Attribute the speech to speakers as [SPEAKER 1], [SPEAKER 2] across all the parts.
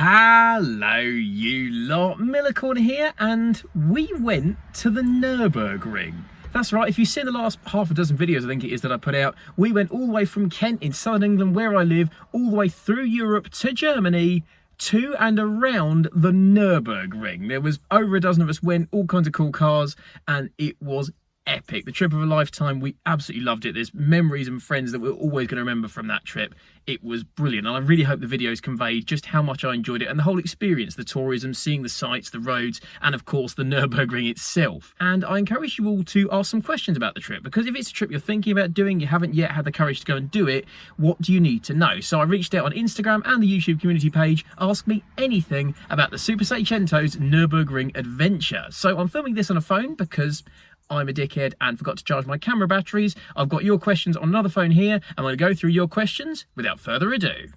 [SPEAKER 1] Hello you lot, Miller Corner here, and we went to the Nürburgring. That's right, if you've seen the last half a dozen videos I think it is that I put out, we went all the way from Kent in southern England where I live, all the way through Europe to Germany, to and around the Nürburgring. There was over a dozen of us went, all kinds of cool cars, and it was epic. The trip of a lifetime. We absolutely loved it. There's memories and friends that we're always going to remember from that trip. It was brilliant, and I really hope the videos conveyed just how much I enjoyed it and the whole experience, the tourism, seeing the sights, the roads, and of course the Nürburgring itself. And I encourage you all to ask some questions about the trip, because if it's a trip you're thinking about doing, you haven't yet had the courage to go and do it, what do you need to know? So I reached out on Instagram and the YouTube community page, ask me anything about the Super Seicento's Nürburgring adventure. So I'm filming this on a phone because I'm a dickhead and forgot to charge my camera batteries. I've got your questions on another phone here. I'm going to go through your questions without further ado.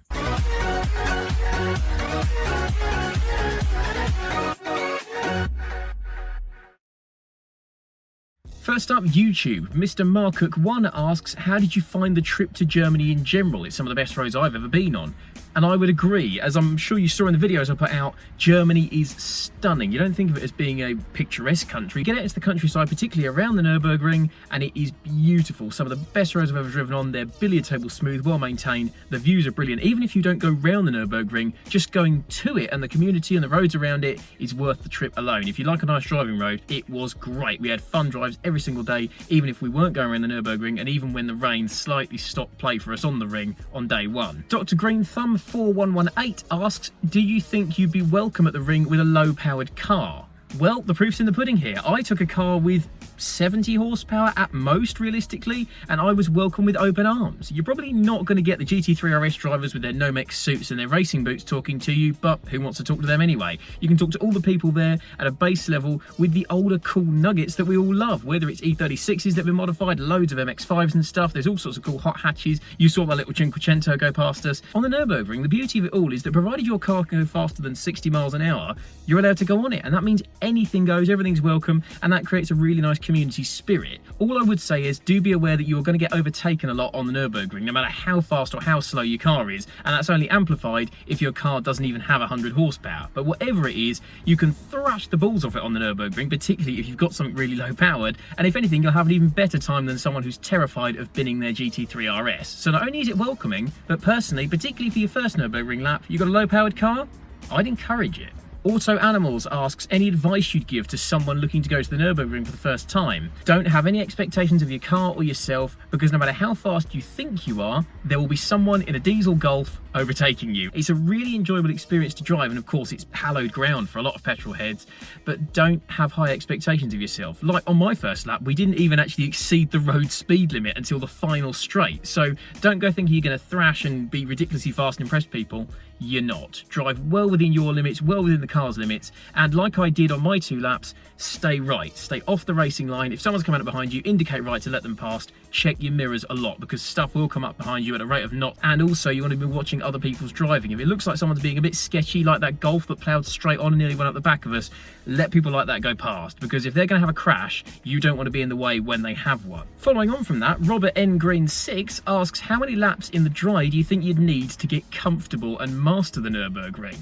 [SPEAKER 1] First up, YouTube. Mr. Marcook1 asks, how did you find the trip to Germany in general? It's some of the best roads I've ever been on. And I would agree, as I'm sure you saw in the videos I put out, Germany is stunning. You don't think of it as being a picturesque country. Get out into the countryside, particularly around the Nürburgring, and it is beautiful. Some of the best roads I've ever driven on. They're billiard table smooth, well maintained. The views are brilliant. Even if you don't go round the Nürburgring, just going to it and the community and the roads around it is worth the trip alone. If you like a nice driving road, it was great. We had fun drives every single day, even if we weren't going around the Nürburgring, and even when the rain slightly stopped play for us on the ring on day one. Dr. Green Thumb 4118 asks, do you think you'd be welcome at the ring with a low-powered car? Well, the proof's in the pudding here. I took a car with 70 horsepower at most, realistically, and I was welcome with open arms. You're probably not going to get the GT3 RS drivers with their Nomex suits and their racing boots talking to you, but who wants to talk to them anyway? You can talk to all the people there at a base level with the older cool nuggets that we all love, whether it's E36s that have been modified, loads of MX-5s and stuff. There's all sorts of cool hot hatches. You saw my little Cinquecento go past us. On the Nürburgring, the beauty of it all is that provided your car can go faster than 60 miles an hour, you're allowed to go on it, and that means anything goes, everything's welcome, and that creates a really nice community spirit. All I would say is do be aware that you're going to get overtaken a lot on the Nürburgring, no matter how fast or how slow your car is, and that's only amplified if your car doesn't even have 100 horsepower. But whatever it is, you can thrash the balls off it on the Nürburgring, particularly if you've got something really low powered, and if anything, you'll have an even better time than someone who's terrified of binning their GT3 RS. So not only is it welcoming, but personally, particularly for your first Nürburgring lap, you got a low powered car, I'd encourage it. Auto Animals asks, any advice you'd give to someone looking to go to the Nürburgring for the first time? Don't have any expectations of your car or yourself, because no matter how fast you think you are, there will be someone in a diesel Golf overtaking you. It's a really enjoyable experience to drive, and of course it's hallowed ground for a lot of petrol heads, but don't have high expectations of yourself. Like on my first lap, we didn't even actually exceed the road speed limit until the final straight, so don't go thinking you're going to thrash and be ridiculously fast and impress people. You're not. Drive well within your limits, well within the car's limits, and like I did on my 2 laps, stay right, stay off the racing line. If someone's coming up behind you, indicate right to let them past. Check your mirrors a lot, because stuff will come up behind you at a rate of knots, and also you want to be watching other people's driving. If it looks like someone's being a bit sketchy, like that Golf that ploughed straight on and nearly went up the back of us, let people like that go past, because if they're going to have a crash, you don't want to be in the way when they have one. Following on from that, Robert N Green 6 asks, how many laps in the dry do you think you'd need to get comfortable and master the Nürburgring?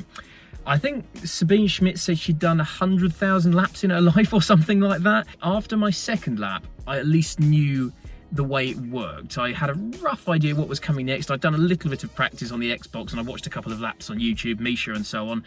[SPEAKER 1] I think Sabine Schmidt said she'd done 100,000 laps in her life or something like that. After my second lap, I at least knew the way it worked. I had a rough idea what was coming next. I'd done a little bit of practice on the Xbox, and I watched a couple of laps on YouTube, Misha and so on,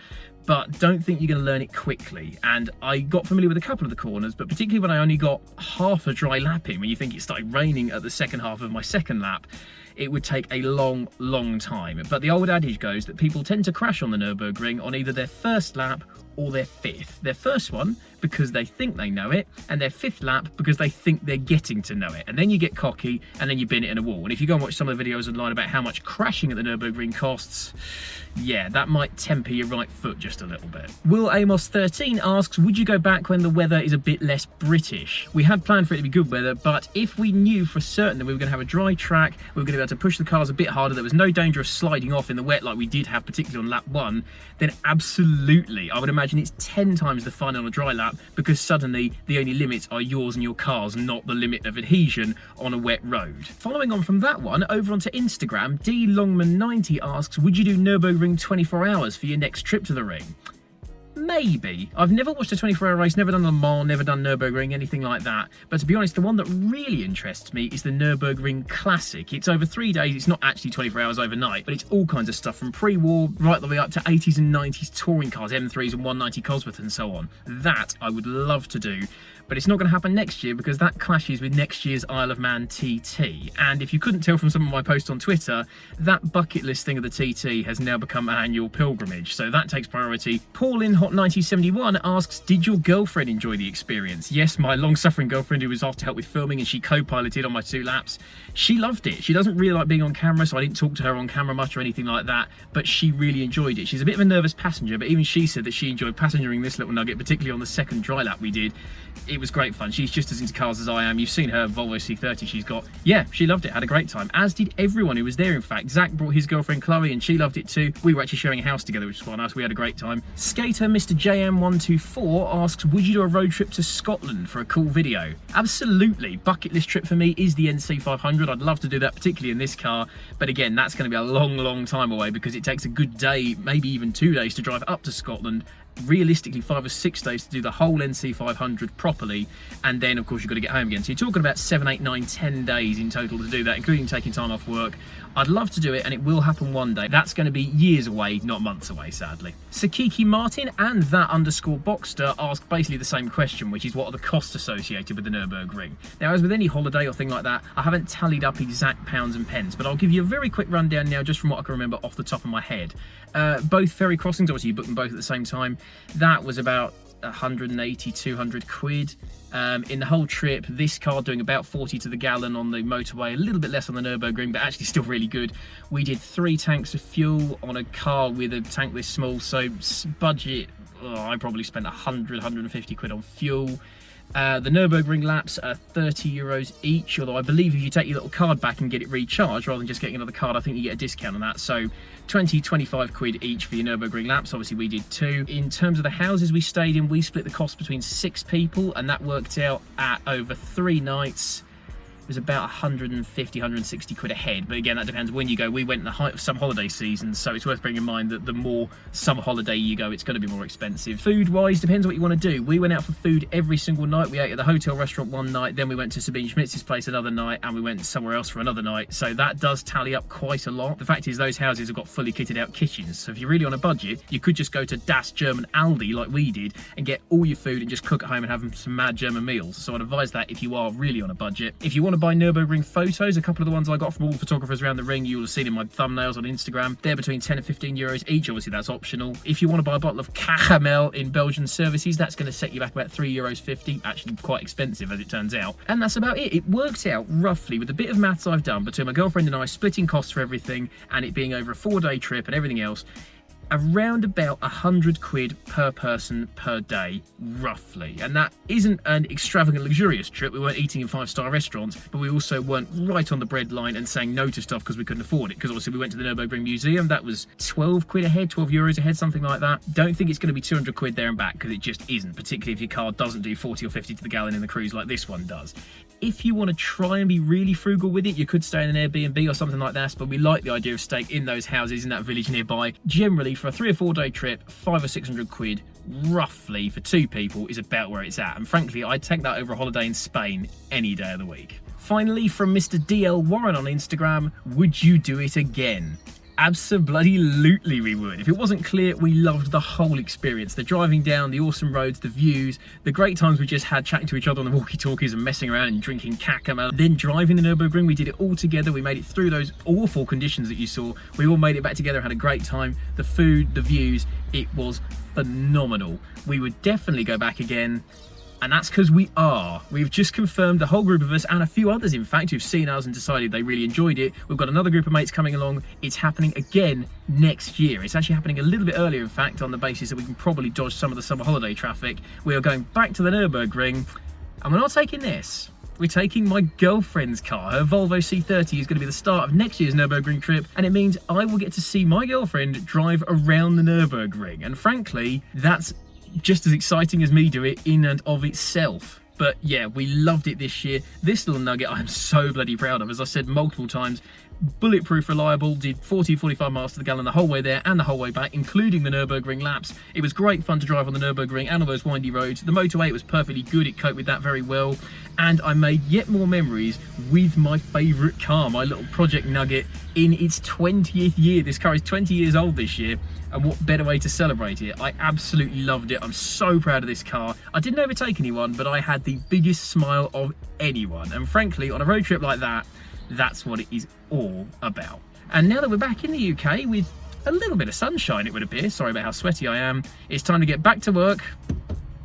[SPEAKER 1] but don't think you're going to learn it quickly. And I got familiar with a couple of the corners, but particularly when I only got half a dry lap in, when you think it started raining at the second half of my second lap, it would take a long time. But the old adage goes that people tend to crash on the Nürburgring on either their first lap or their fifth. Their first one because they think they know it, and their fifth lap because they think they're getting to know it. And then you get cocky, and then you bin it in a wall. And if you go and watch some of the videos online about how much crashing at the Nürburgring costs, yeah, that might temper your right foot just a little bit. Will Amos 13 asks, would you go back when the weather is a bit less British? We had planned for it to be good weather, but if we knew for certain that we were going to have a dry track, we were going to be able to push the cars a bit harder, there was no danger of sliding off in the wet like we did have, particularly on lap 1, then absolutely, I would imagine imagine it's 10 times the fun on a dry lap because suddenly the only limits are yours and your car's, not the limit of adhesion on a wet road. Following on from that one, over onto Instagram, D Longman90 asks, would you do Nürburgring 24 hours for your next trip to the ring? Maybe. I've never watched a 24-hour race, never done Le Mans, never done Nürburgring, anything like that. But to be honest, the one that really interests me is the Nürburgring Classic. It's over 3 days, it's not actually 24 hours overnight, but it's all kinds of stuff from pre-war right the way up to 80s and 90s touring cars, M3s and 190 Cosworth and so on. That I would love to do. But it's not going to happen next year because that clashes with next year's Isle of Man TT. And if you couldn't tell from some of my posts on Twitter, that bucket list thing of the TT has now become an annual pilgrimage. So that takes priority. Pauline Hot 9071 asks, did your girlfriend enjoy the experience? Yes, my long-suffering girlfriend who was asked to help with filming and she co-piloted on my 2 laps. She loved it. She doesn't really like being on camera, so I didn't talk to her on camera much or anything like that, but she really enjoyed it. She's a bit of a nervous passenger, but even she said that she enjoyed passengering this little nugget, particularly on the second dry lap we did. It was great fun. She's just as into cars as I am. You've seen her Volvo C30 she's got. Yeah, she loved it, had a great time, as did everyone who was there. In fact, Zach brought his girlfriend Chloe and she loved it too. We were actually sharing a house together, which was quite nice. We had a great time. Skater Mr. JM124 asks, would you do a road trip to Scotland for a cool video? Absolutely. Bucket list trip for me is the NC500. I'd love to do that, particularly in this car, but again, that's going to be a long time away because it takes a good day, maybe even 2 days to drive up to Scotland. Realistically 5 or 6 days to do the whole NC500 properly, and then of course you've got to get home again, so you're talking about 7, 8, 9, 10 days in total to do that, including taking time off work. I'd love to do it and it will happen one day. That's going to be years away, not months away, sadly. Sakiki Martin and that underscore Boxster ask basically the same question, which is what are the costs associated with the Nürburgring? Now, as with any holiday or thing like that, I haven't tallied up exact pounds and pence, but I'll give you a very quick rundown now just from what I can remember off the top of my head. Both ferry crossings, obviously you book them both at the same time. That was about 180, 200 quid. In the whole trip, this car doing about 40 to the gallon on the motorway, a little bit less on the Nürburgring, but actually still really good. We did 3 tanks of fuel on a car with a tank this small, so budget, I probably spent 100, 150 quid on fuel. The Nürburgring laps are 30 euros each, although I believe if you take your little card back and get it recharged rather than just getting another card, I think you get a discount on that. So 20, 25 quid each for your Nürburgring laps. Obviously we did 2. In terms of the houses we stayed in, we split the cost between 6 people and that worked out at over 3 nights. It was about 150, 160 quid a head, but again that depends when you go. We went in the height of some holiday seasons, so it's worth bearing in mind that the more summer holiday you go, it's going to be more expensive. Food wise, depends what you want to do. We went out for food every single night. We ate at the hotel restaurant one night, then we went to Sabine Schmitz's place another night, and we went somewhere else for another night, so that does tally up quite a lot. The fact is those houses have got fully kitted out kitchens, so if you're really on a budget, you could just go to Das German Aldi like we did and get all your food and just cook at home and have some mad German meals. So I'd advise that if you are really on a budget. If you want to buy Nürburgring photos, a couple of the ones I got from all the photographers around the ring, you'll have seen in my thumbnails on Instagram. They're between 10 and 15 euros each. Obviously that's optional. If you want to buy a bottle of caramel in Belgian services, that's going to set you back about 3.50 euros, actually quite expensive as it turns out. And that's about it. It worked out roughly, with a bit of maths I've done between my girlfriend and I splitting costs for everything and it being over a 4-day trip and everything else, around about 100 quid per person per day, roughly. And that isn't an extravagant luxurious trip. We weren't eating in 5-star restaurants, but we also weren't right on the breadline and saying no to stuff because we couldn't afford it, because obviously we went to the Nürburgring Museum. That was 12 quid a head, 12 euros a head, something like that. Don't think it's going to be 200 quid there and back, because it just isn't, particularly if your car doesn't do 40 or 50 to the gallon in the cruise like this one does. If you want to try and be really frugal with it, you could stay in an Airbnb or something like that, but we like the idea of staying in those houses in that village nearby. Generally, for a 3 or 4 day trip, 500 or 600 quid, roughly, for 2 people is about where it's at. And frankly, I'd take that over a holiday in Spain any day of the week. Finally, from Mr. DL Warren on Instagram, would you do it again? Abso-bloody-lutely we would. If it wasn't clear, we loved the whole experience. The driving down, the awesome roads, the views, the great times we just had chatting to each other on the walkie-talkies and messing around and drinking caramel. Then driving the Nürburgring, we did it all together. We made it through those awful conditions that you saw. We all made it back together and had a great time. The food, the views, it was phenomenal. We would definitely go back again. And that's because we are. We've just confirmed, the whole group of us, and a few others in fact, who've seen us and decided they really enjoyed it. We've got another group of mates coming along. It's happening again next year. It's actually happening a little bit earlier, in fact, on the basis that we can probably dodge some of the summer holiday traffic. We are going back to the Nürburgring, and we're not taking this. We're taking my girlfriend's car. Her Volvo C30 is going to be the start of next year's Nürburgring trip, and it means I will get to see my girlfriend drive around the Nürburgring. And frankly, that's just as exciting as me do it in and of itself. But yeah, we loved it this year. This little nugget I'm so bloody proud of. As I said multiple times, bulletproof reliable, did 45 miles to the gallon the whole way there and the whole way back, including the Nürburgring laps. It was great fun to drive on the Nürburgring and on those windy roads. The motorway was perfectly good, it coped with that very well. And I made yet more memories with my favourite car, my little Project Nugget, in its 20th year. This car is 20 years old this year, and what better way to celebrate it? I absolutely loved it. I'm so proud of this car. I didn't overtake anyone, but I had the biggest smile of anyone. And frankly, on a road trip like that, that's what it is all about. And now that we're back in the UK with a little bit of sunshine, it would appear, sorry about how sweaty I am, it's time to get back to work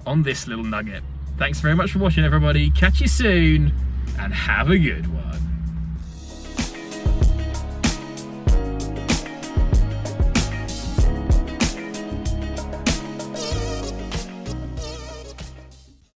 [SPEAKER 1] on this little nugget. Thanks very much for watching, everybody. Catch you soon, and have a good one.